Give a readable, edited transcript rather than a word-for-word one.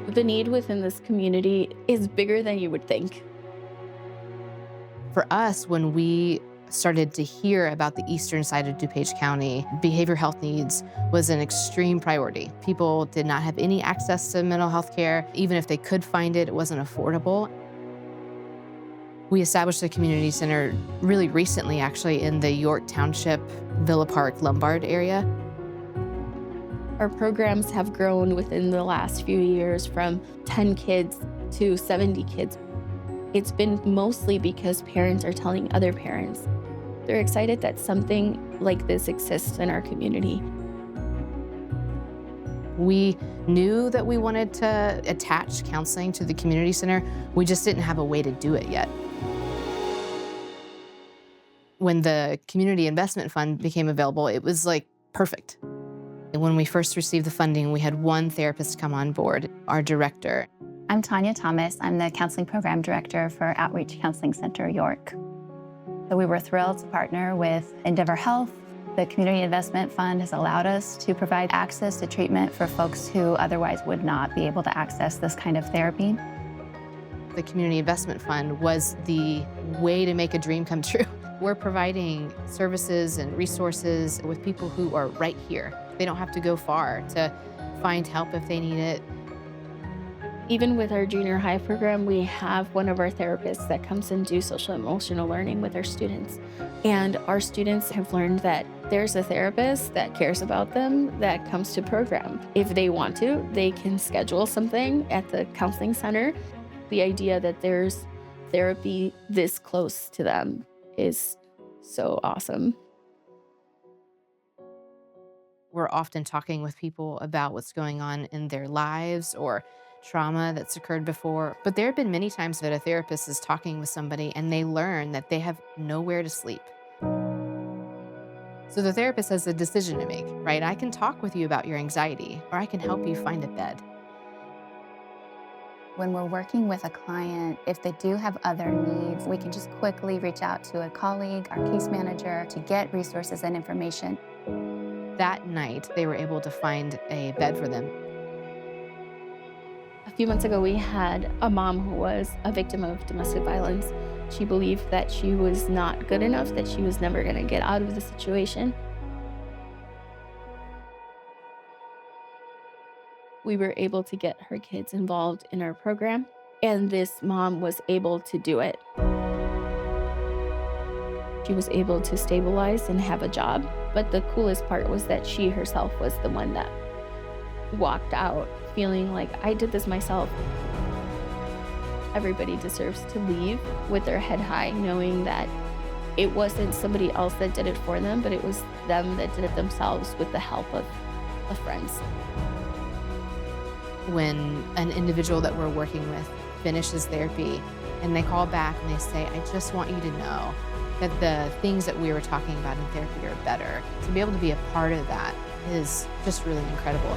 The need within this community is bigger than you would think. For us, when we started to hear about the eastern side of DuPage County, behavioral health needs was an extreme priority. People did not have any access to mental health care. Even if they could find it, it wasn't affordable. We established a community center really recently, actually, in the York Township, Villa Park, Lombard area. Our programs have grown within the last few years from 10 kids to 70 kids. It's been mostly because parents are telling other parents. They're excited that something like this exists in our community. We knew that we wanted to attach counseling to the community center. We just didn't have a way to do it yet. When the Community Investment Fund became available, it was like perfect. When we first received the funding, we had one therapist come on board, our director. I'm Tanya Thomas. I'm the Counseling Program Director for Outreach Counseling Center, York. So we were thrilled to partner with Endeavor Health. The Community Investment Fund has allowed us to provide access to treatment for folks who otherwise would not be able to access this kind of therapy. The Community Investment Fund was the way to make a dream come true. We're providing services and resources with people who are right here. They don't have to go far to find help if they need it. Even with our junior high program, we have one of our therapists that comes and do social emotional learning with our students. And our students have learned that there's a therapist that cares about them that comes to program. If they want to, they can schedule something at the counseling center. The idea that there's therapy this close to them is so awesome. We're often talking with people about what's going on in their lives or trauma that's occurred before. But there have been many times that a therapist is talking with somebody and they learn that they have nowhere to sleep. So the therapist has a decision to make, right? I can talk with you about your anxiety, or I can help you find a bed. When we're working with a client, if they do have other needs, we can just quickly reach out to a colleague, our case manager, to get resources and information. That night, they were able to find a bed for them. A few months ago, we had a mom who was a victim of domestic violence. She believed that she was not good enough, that she was never going to get out of the situation. We were able to get her kids involved in our program, and this mom was able to do it. She was able to stabilize and have a job, but the coolest part was that she herself was the one that walked out feeling like, I did this myself. Everybody deserves to leave with their head high, knowing that it wasn't somebody else that did it for them, but it was them that did it themselves with the help of friends. When an individual that we're working with finishes therapy and they call back and they say, I just want you to know that the things that we were talking about in therapy are better. To be able to be a part of that is just really incredible.